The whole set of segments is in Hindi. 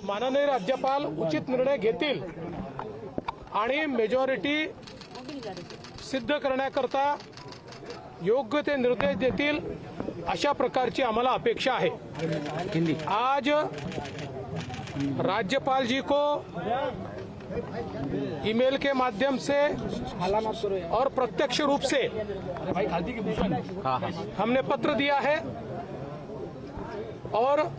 माननीय राज्यपाल उचित निर्णय घेतील आणि मेजॉरिटी सिद्ध करण्याकरता योग्य ते निर्देश देतील अशा प्रकारची आम्हाला अपेक्षा है। आज राज्यपाल जी को ईमेल के माध्यम से और प्रत्यक्ष रूप से हमने पत्र दिया है और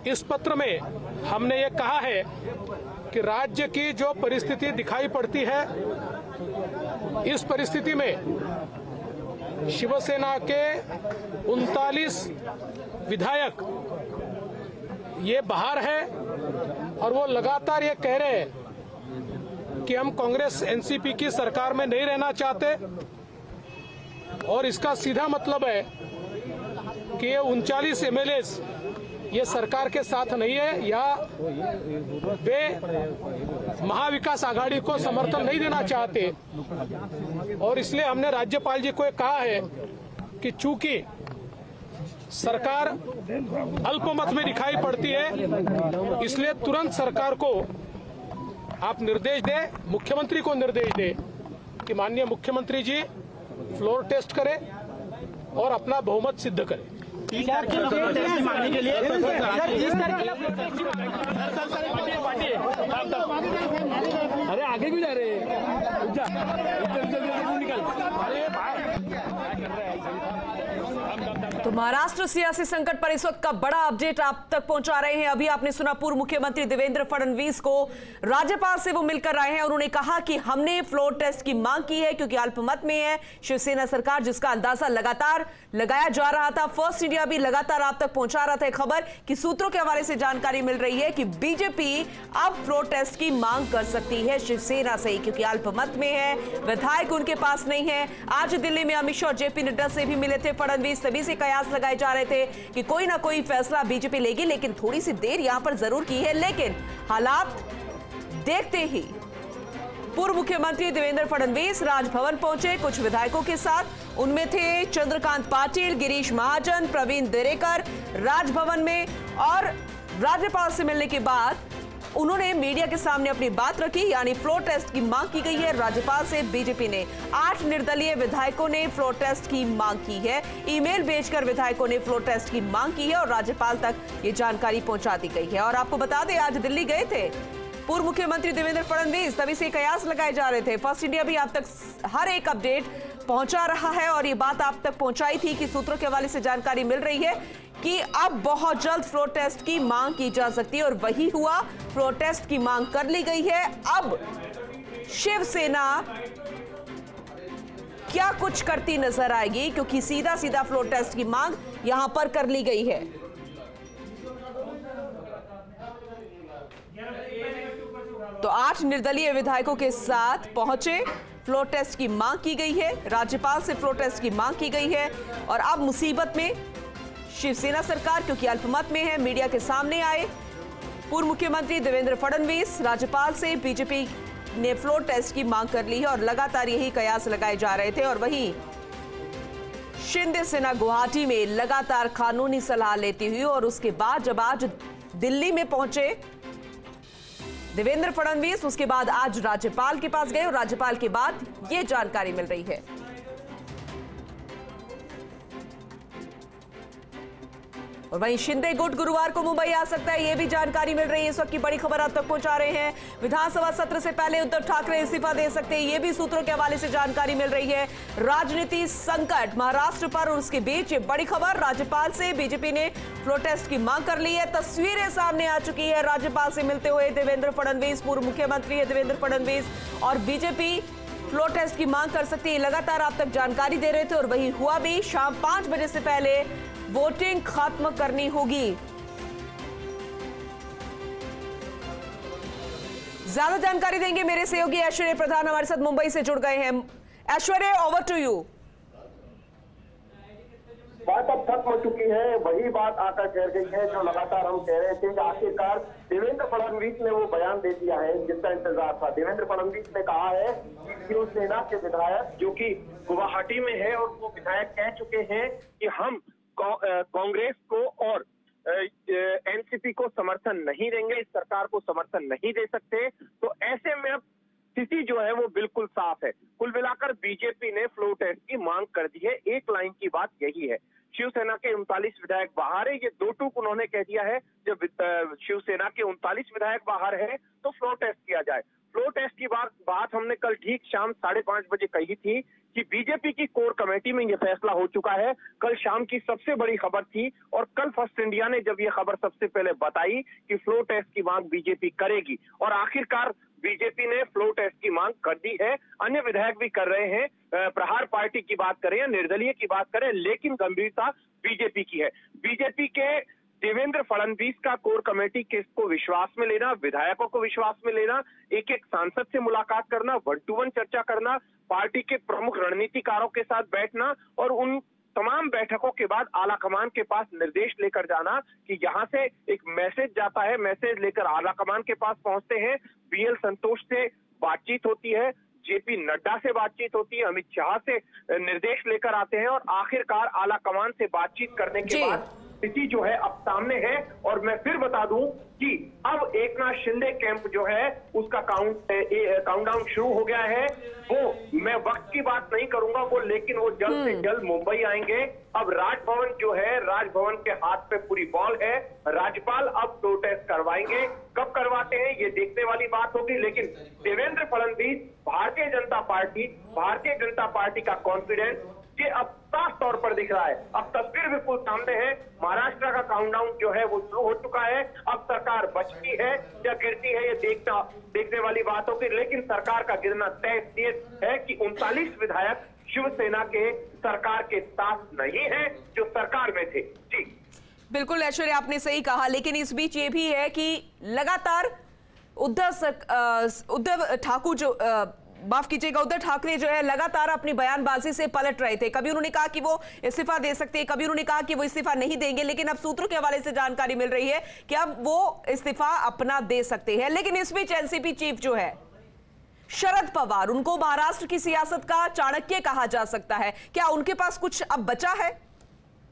इस पत्र में हमने ये कहा है कि राज्य की जो परिस्थिति दिखाई पड़ती है, इस परिस्थिति में शिवसेना के 39 विधायक ये बाहर है और वो लगातार ये कह रहे हैं कि हम कांग्रेस एनसीपी की सरकार में नहीं रहना चाहते और इसका सीधा मतलब है कि ये 39 एमएलएस ये सरकार के साथ नहीं है या वे महाविकास आघाड़ी को समर्थन नहीं देना चाहते। और इसलिए हमने राज्यपाल जी को कहा है कि चूंकि सरकार अल्पमत में दिखाई पड़ती है, इसलिए तुरंत सरकार को आप निर्देश दें, मुख्यमंत्री को निर्देश दें कि माननीय मुख्यमंत्री जी फ्लोर टेस्ट करें और अपना बहुमत सिद्ध करें। मांगने के लिए अरे आगे क्यों जा रहे हैं? तो महाराष्ट्र सियासी संकट पर इस वक्त का बड़ा अपडेट आप तक पहुंचा रहे हैं। अभी आपने सुना पूर्व मुख्यमंत्री देवेंद्र फडणवीस को राज्यपाल से वो मिलकर आए हैं और उन्होंने कहा कि हमने फ्लोर टेस्ट की मांग की है क्योंकि अल्पमत में है शिवसेना सरकार, जिसका अंदाजा लगातार लगाया जा रहा था। फर्स्ट इंडिया भी लगातार आप तक पहुंचा रहा था खबर कि सूत्रों के हवाले से जानकारी मिल रही है कि बीजेपी अब फ्लोर टेस्ट की मांग कर सकती है शिवसेना से, क्योंकि अल्पमत में है, विधायक उनके पास नहीं है। आज दिल्ली में अमित शाह और जेपी नड्डा से भी मिले थे फडणवीस, सभी से कयास लगाए जा रहे थे कि कोई ना कोई फैसला बीजेपी लेगी, लेकिन थोड़ी सी देर यहां पर जरूर की है। लेकिन हालात देखते ही पूर्व मुख्यमंत्री देवेंद्र फडणवीस राजभवन पहुंचे कुछ विधायकों के साथ। उनमें थे चंद्रकांत पाटिल, गिरीश महाजन, प्रवीण दरेकर राजभवन में। और राज्यपाल से मिलने के बाद उन्होंने मीडिया के सामने अपनी बात रखी, यानी फ्लोर टेस्ट की मांग की गई है राज्यपाल से। बीजेपी ने 8 निर्दलीय विधायकों ने फ्लोर टेस्ट की मांग की है। ईमेल भेजकर विधायकों ने फ्लोर टेस्ट की मांग की है और राज्यपाल तक ये जानकारी पहुंचा दी गई है। और आपको बता दें, आज दिल्ली गए थे पूर्व मुख्यमंत्री देवेंद्र फडणवीस, तभी से कयास लगाए जा रहे थे। फर्स्ट इंडिया भी आप तक हर एक अपडेट पहुंचा रहा है और ये बात आप तक पहुंचाई थी कि सूत्रों के हवाले से जानकारी मिल रही है कि अब बहुत जल्द फ्लोर टेस्ट की मांग की जा सकती है और वही हुआ। फ्लोर टेस्ट की मांग कर ली गई है। अब शिवसेना क्या कुछ करती नजर आएगी, क्योंकि सीधा सीधा फ्लोर टेस्ट की मांग यहां पर कर ली गई है। तो 8 निर्दलीय विधायकों के साथ पहुंचे, फ्लोर टेस्ट की मांग की गई है, राज्यपाल से फ्लोर टेस्ट की मांग की गई है। और अब मुसीबत में शिवसेना सरकार, क्योंकि अल्पमत में है। मीडिया के सामने आए पूर्व मुख्यमंत्री देवेंद्र फडणवीस, राज्यपाल से बीजेपी ने फ्लोर टेस्ट की मांग कर ली है और लगातार यही कयास लगाए जा रहे थे। और वहीं शिंदे सेना गुवाहाटी में लगातार कानूनी सलाह लेती हुई और उसके बाद जब आज दिल्ली में पहुंचे देवेंद्र फडणवीस, उसके बाद आज राज्यपाल के पास गए और राज्यपाल के बाद यह जानकारी मिल रही है। और वहीं शिंदे गुट गुरुवार को मुंबई आ सकता है, यह भी जानकारी मिल रही है। इस वक्त की बड़ी खबर आप तक पहुंचा रहे हैं। विधानसभा सत्र से पहले उद्धव ठाकरे इस्तीफा दे सकते हैं, यह भी सूत्रों के हवाले से जानकारी मिल रही है। राजनीति संकट महाराष्ट्र पर और उसके बीच ये बड़ी खबर, राज्यपाल से बीजेपी ने फ्लोर टेस्ट की मांग कर ली है। तस्वीरें सामने आ चुकी है राज्यपाल से मिलते हुए देवेंद्र फडणवीस, पूर्व मुख्यमंत्री है देवेंद्र फडणवीस, और बीजेपी फ्लोर टेस्ट की मांग कर सकती है, लगातार आप तक जानकारी दे रहे थे। और वही हुआ भी, शाम 5 बजे से पहले वोटिंग खत्म करनी होगी। ज्यादा जानकारी देंगे मेरे सहयोगी ऐश्वर्य प्रधान, हमारे साथ मुंबई से जुड़ गए हैं। ऐश्वर्य, ओवर टू यू। बात अब खत्म हो चुकी है, वही बात आकर कह गई है जो लगातार हम कह रहे थे कि आखिरकार देवेंद्र फडणवीस ने वो बयान दे दिया है जिसका इंतजार था। देवेंद्र फडणवीस ने कहा है कि शिवसेना के विधायक जो कि गुवाहाटी में है और वो विधायक कह चुके हैं कि हम कांग्रेस को और एनसीपी को समर्थन नहीं देंगे, इस सरकार को समर्थन नहीं दे सकते। तो ऐसे में अब स्थिति जो है वो बिल्कुल साफ है। कुल मिलाकर बीजेपी ने फ्लोर टेस्ट की मांग कर दी है। एक लाइन की बात यही है, शिवसेना के 39 विधायक बाहर है, ये दो टूक उन्होंने कह दिया है। जब शिवसेना के 39 विधायक बाहर है तो फ्लोर टेस्ट किया जाए। फ्लोर टेस्ट की बात हमने कल ठीक शाम 5:30 बजे कही थी कि बीजेपी की कोर कमेटी में यह फैसला हो चुका है। कल शाम की सबसे बड़ी खबर थी और कल फर्स्ट इंडिया ने जब यह खबर सबसे पहले बताई कि फ्लोर टेस्ट की मांग बीजेपी करेगी और आखिरकार बीजेपी ने फ्लोर टेस्ट की मांग कर दी है। अन्य विधायक भी कर रहे हैं, प्रहार पार्टी की बात करें या निर्दलीय की बात करें, लेकिन गंभीरता बीजेपी की है। बीजेपी के देवेंद्र फडणवीस का कोर कमेटी को विश्वास में लेना, विधायकों को विश्वास में लेना, एक एक सांसद से मुलाकात करना, 1-to-1 चर्चा करना, पार्टी के प्रमुख रणनीतिकारों के साथ बैठना और उन तमाम बैठकों के बाद आला कमान के पास निर्देश लेकर जाना कि यहां से एक मैसेज जाता है, मैसेज लेकर आला कमान के पास पहुंचते हैं। बीएल संतोष से बातचीत होती है, जेपी नड्डा से बातचीत होती है, अमित शाह से निर्देश लेकर आते हैं और आखिरकार आला कमान से बातचीत करने के बाद स्थिति जो है अब सामने है। और मैं फिर बता दूं कि अब एकनाथ शिंदे कैंप जो है उसका काउंटडाउन शुरू हो गया है। वो मैं वक्त की बात नहीं करूंगा वो, लेकिन वो जल्द से जल्द मुंबई आएंगे। अब राजभवन जो है, राजभवन के हाथ पे पूरी बॉल है। राज्यपाल अब प्रोटेस्ट करवाएंगे, कब करवाते हैं ये देखने वाली बात होगी। लेकिन देवेंद्र फडणवीस, भारतीय जनता पार्टी का कॉन्फिडेंस ये अब साफ तौर पर दिख रहा है। अब तस्वीर बिल्कुल सामने है। महाराष्ट्र का काउंटडाउन जो है वो शुरू हो चुका है। अब सरकार बचती है या गिरती है ये देखने वाली बात होगी। लेकिन सरकार का गिरना तय है कि 39 विधायक शिवसेना के सरकार के साथ नहीं है जो सरकार में थे। जी बिल्कुल ऐश्वर्या, आपने सही कहा। लेकिन इस बीच ये भी है कि लगातार उद्धव ठाकरे जो है लगातार अपनी बयानबाजी से पलट रहे थे। कभी उन्होंने कहा कि वो इस्तीफा दे सकते हैं, कभी उन्होंने कहा कि वो इस्तीफा नहीं देंगे, लेकिन अब सूत्रों के हवाले से जानकारी मिल रही है कि अब वो इस्तीफा अपना दे सकते हैं। लेकिन इस बीच एनसीपी चीफ जो है शरद पवार, उनको महाराष्ट्र की सियासत का चाणक्य कहा जा सकता है। क्या उनके पास कुछ अब बचा है?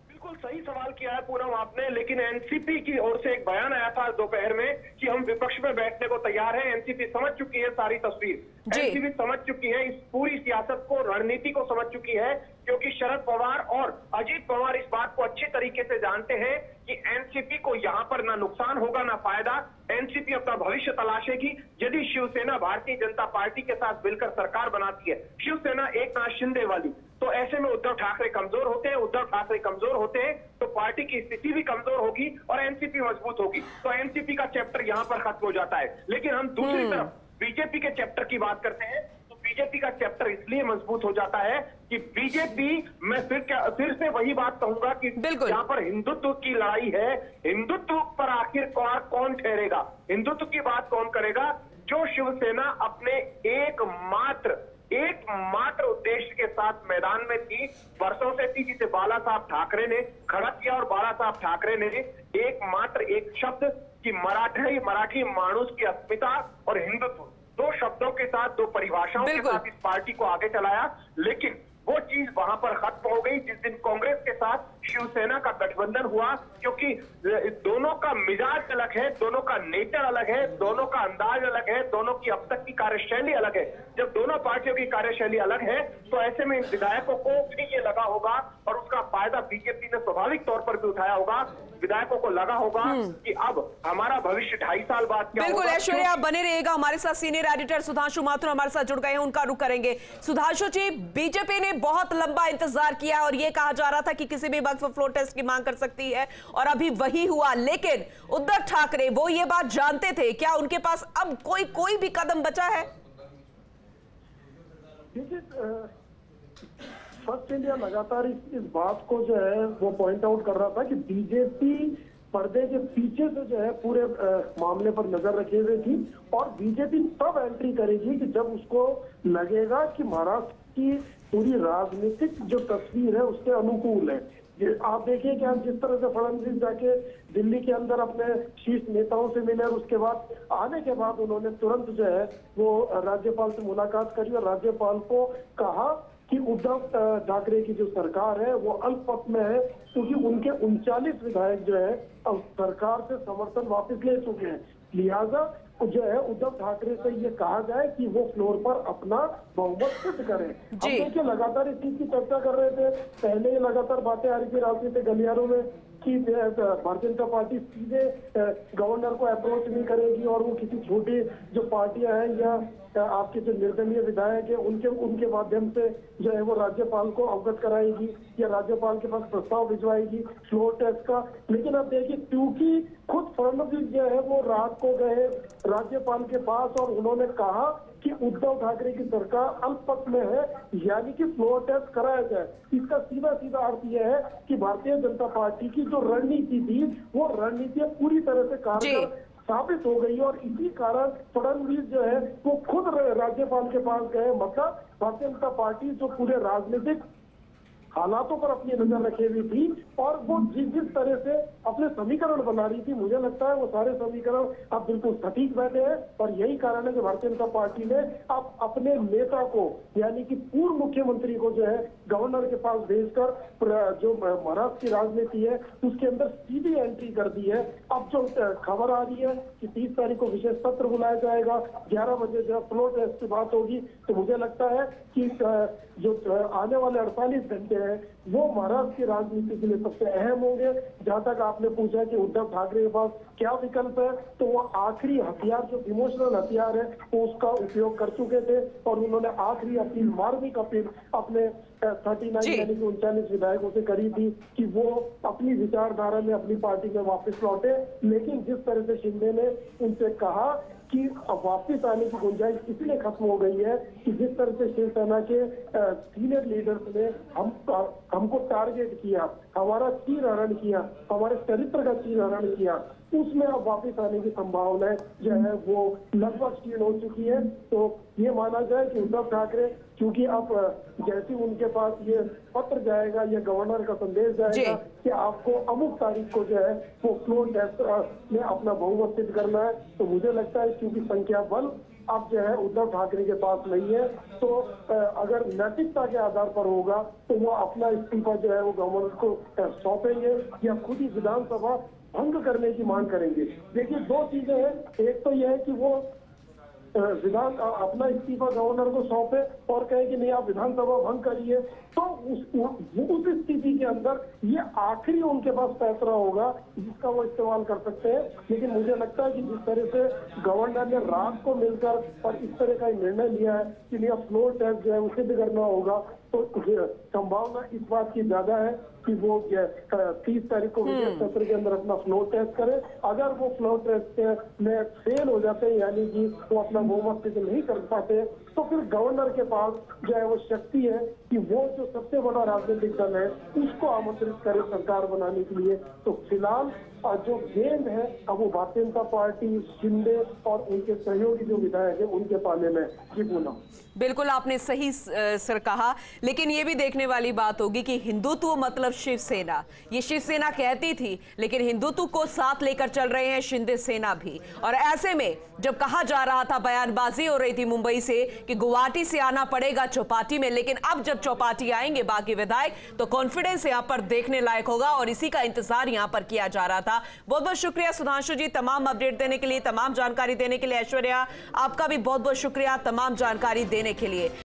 बिल्कुल सही सवाल किया है पूनम आपने। लेकिन एनसीपी की ओर से एक बयान आया था दोपहर में कि हम विपक्ष में बैठने को तैयार हैं। एनसीपी समझ चुकी है सारी तस्वीर, एनसीपी समझ चुकी है इस पूरी सियासत को, रणनीति को समझ चुकी है। क्योंकि शरद पवार और अजीत पवार इस बात को अच्छे तरीके से जानते हैं कि एनसीपी को यहां पर ना नुकसान होगा ना फायदा। एनसीपी अपना भविष्य तलाशेगी। यदि शिवसेना भारतीय जनता पार्टी के साथ मिलकर सरकार बनाती है, शिवसेना एकनाथ शिंदे वाली, तो ऐसे में उद्धव ठाकरे कमजोर होते हैं तो पार्टी की स्थिति भी कमजोर होगी और एनसीपी मजबूत होगी। तो एनसीपी का चैप्टर यहां पर खत्म हो जाता है। लेकिन हम दूसरी तरफ बीजेपी के चैप्टर की बात करते हैं तो बीजेपी का चैप्टर इसलिए मजबूत हो जाता है कि बीजेपी, मैं फिर से वही बात कहूंगा कि यहाँ पर हिंदुत्व की लड़ाई है। हिंदुत्व पर आखिरकार कौन ठहरेगा, हिंदुत्व की बात कौन करेगा? जो शिवसेना अपने एकमात्र उद्देश्य के साथ मैदान में थी, वर्षों से थी, जिसे बाला साहब ठाकरे ने खड़ा किया। और बाला साहब ठाकरे ने एक शब्द कि मराठी मानुष की अस्मिता और हिंदुत्व, दो शब्दों के साथ, दो परिभाषाओं के साथ इस पार्टी को आगे चलाया। लेकिन वो चीज वहां पर खत्म हो गई जिस दिन कांग्रेस के साथ शिवसेना का गठबंधन हुआ। क्योंकि दोनों का मिजाज अलग है, दोनों का नेचर अलग है, दोनों का अंदाज अलग है, दोनों की अब तक की कार्यशैली अलग है। जब दोनों पार्टियों की कार्यशैली अलग है तो ऐसे में इन विधायकों को भी ये लगा होगा और उसका फायदा बीजेपी ने स्वाभाविक तौर पर भी उठाया होगा। विधायकों को लगा होगा कि अब हमारा भविष्य 2.5 साल बाद क्या होगा। बिल्कुल ऐश्वर्या, आप बने रहिएगा। हमारे साथ सीनियर एडिटर सुधांशु माथुर हमारे साथ जुड़ गए हैं, उनका रुख करेंगे। सुधांशु जी, बीजेपी ने बहुत लंबा इंतजार किया और यह कहा जा रहा था कि किसी भी वक्त फ्लोर टेस्ट की मांग कर सकती है और अभी वही हुआ। लेकिन उद्धव ठाकरे वो ये बात जानते थे, क्या उनके पास अब कोई भी कदम बचा है? फर्स्ट इंडिया लगातार इस बात को जो है वो पॉइंट आउट कर रहा था कि बीजेपी पर्दे के पीछे से जो है पूरे मामले पर नजर रखे हुए थी और बीजेपी तब एंट्री करेगी कि जब उसको लगेगा कि महाराष्ट्र की पूरी राजनीतिक जो तस्वीर है उसके अनुकूल है। आप देखिए कि हम जिस तरह से फडणवीस जाके दिल्ली के अंदर अपने शीर्ष नेताओं से मिले और उसके बाद आने के बाद उन्होंने तुरंत जो है वो राज्यपाल से मुलाकात करी और राज्यपाल को कहा कि उद्धव ठाकरे की जो सरकार है वो अल्पमत में है, क्योंकि उनके 39 विधायक जो है अब सरकार से समर्थन वापस ले चुके हैं। लिहाजा जो है उद्धव ठाकरे से ये कहा जाए कि वो फ्लोर पर अपना बहुमत सिद्ध करें। हम देखिए लगातार इस चीज की चर्चा कर रहे थे, पहले ये लगातार बातें आ रही थी राजनीतिक गलियारों में कि भारतीय जनता पार्टी सीधे गवर्नर को अप्रोच नहीं करेगी और वो किसी छोटी जो पार्टियां हैं या आपके जो निर्दलीय विधायक है उनके माध्यम से जो है वो राज्यपाल को अवगत कराएगी या राज्यपाल के पास प्रस्ताव भिजवाएगी फ्लोर टेस्ट का। लेकिन अब देखिए, क्योंकि खुद फडणवीस जो है वो रात को गए राज्यपाल के पास और उन्होंने कहा कि उद्धव ठाकरे की सरकार अल्पमत में है, यानी कि फ्लोर टेस्ट कराया जाए। इसका सीधा सीधा अर्थ यह है कि भारतीय जनता पार्टी की जो रणनीति थी वो रणनीति पूरी तरह से कारगर साबित हो गई और इसी कारण फडणवीस जो है वो खुद राज्यपाल के पास गए। मतलब भारतीय जनता पार्टी जो पूरे राजनीतिक हालातों पर अपनी नजर रखे हुई थी और वो जिस तरह से अपने समीकरण बना रही थी, मुझे लगता है वो सारे समीकरण अब बिल्कुल सटीक बैठे हैं और यही कारण है कि भारतीय जनता पार्टी ने अब अपने नेता को यानी कि पूर्व मुख्यमंत्री को जो है गवर्नर के पास भेजकर जो महाराष्ट्र की राजनीति है उसके अंदर सीधी एंट्री कर दी है। अब जो खबर आ रही है कि 30 तारीख को विशेष सत्र बुलाया जाएगा, 11 बजे जब फ्लोर टेस्ट की बात होगी, तो मुझे लगता है कि जो आने वाले 48 घंटे हैं वो महाराष्ट्र की राजनीति के लिए सबसे अहम होंगे। जहां तक आपने पूछा कि उद्धव ठाकरे के पास क्या विकल्प है, तो वो आखिरी हथियार जो इमोशनल हथियार है वो उसका उपयोग कर चुके थे और उन्होंने आखिरी अपील, मार्मिक अपील अपने 39 यानी कि 39 विधायकों से करी थी कि वो अपनी विचारधारा में अपनी पार्टी में वापस लौटे। लेकिन जिस तरह से शिंदे ने उनसे कहा कि अब वापस आने की गुंजाइश इसलिए खत्म हो गई है कि जिस तरह से शिवसेना के सीनियर लीडर्स ने हमको टारगेट किया, हमारा चीरहरण किया, हमारे चरित्र का चीरहरण किया, उसमें अब वापस आने की संभावना जो है वो लगभग क्षीण हो चुकी है। तो ये माना जाए कि उद्धव ठाकरे, क्योंकि अब जैसे उनके पास ये पत्र जाएगा या गवर्नर का संदेश जाएगा कि आपको अमुक तारीख को जो है वो फ्लोर टेस्ट में अपना बहुमत सिद्ध करना है, तो मुझे लगता है क्योंकि संख्या बल अब जो है उद्धव ठाकरे के पास नहीं है, तो अगर नैतिकता के आधार पर होगा तो वो अपना इस्तीफा जो है वो गवर्नर को सौंपेंगे या खुद ही विधानसभा भंग करने की मांग करेंगे। देखिए, दो चीजें हैं, एक तो यह है कि वो अपना इस्तीफा गवर्नर को सौंपे और कहे कि नहीं आप विधानसभा भंग करिए, तो उस स्थिति के अंदर ये आखिरी उनके पास फैसला होगा जिसका वो इस्तेमाल कर सकते हैं। लेकिन मुझे लगता है कि जिस तरह से गवर्नर ने रात को मिलकर और इस तरह का निर्णय लिया है कि नहीं अब फ्लोर टेस्ट जो है वो सिद्ध करना होगा, तो संभावना इस बात की ज्यादा है कि वो 30 तारीख को विशेष सत्र के अंदर अपना फ्लोर टेस्ट करे। अगर वो फ्लोर टेस्ट में फेल हो जाते हैं यानी कि वो अपना बहुमत सिद्ध नहीं कर पाते, तो फिर गवर्नर के पास जो है वो शक्ति है कि वो जो सबसे बड़ा राजनीतिक दल है उसको आमंत्रित करे सरकार बनाने के लिए। तो फिलहाल जो गेंद है अब वो भारतीय जनता पार्टी, शिंदे और उनके सहयोगी जो विधायक है उनके पाले में। जी पूनम, बिल्कुल आपने सही सर कहा, लेकिन ये भी देखने वाली बात होगी कि हिंदुत्व मतलब शिवसेना, ये शिवसेना कहती थी, लेकिन हिंदुत्व को साथ लेकर चल रहे हैं शिंदे सेना भी। और ऐसे में जब कहा जा रहा था, बयानबाजी हो रही थी मुंबई से कि गुवाहाटी से आना पड़ेगा चौपाटी में, लेकिन अब जब चौपाटी आएंगे बाकी विधायक तो कॉन्फिडेंस यहां पर देखने लायक होगा और इसी का इंतजार यहां पर किया जा रहा था। बहुत बहुत शुक्रिया सुधांशु जी तमाम अपडेट देने के लिए, तमाम जानकारी देने के लिए। ऐश्वर्या, आपका भी बहुत बहुत शुक्रिया तमाम जानकारी देने के लिए।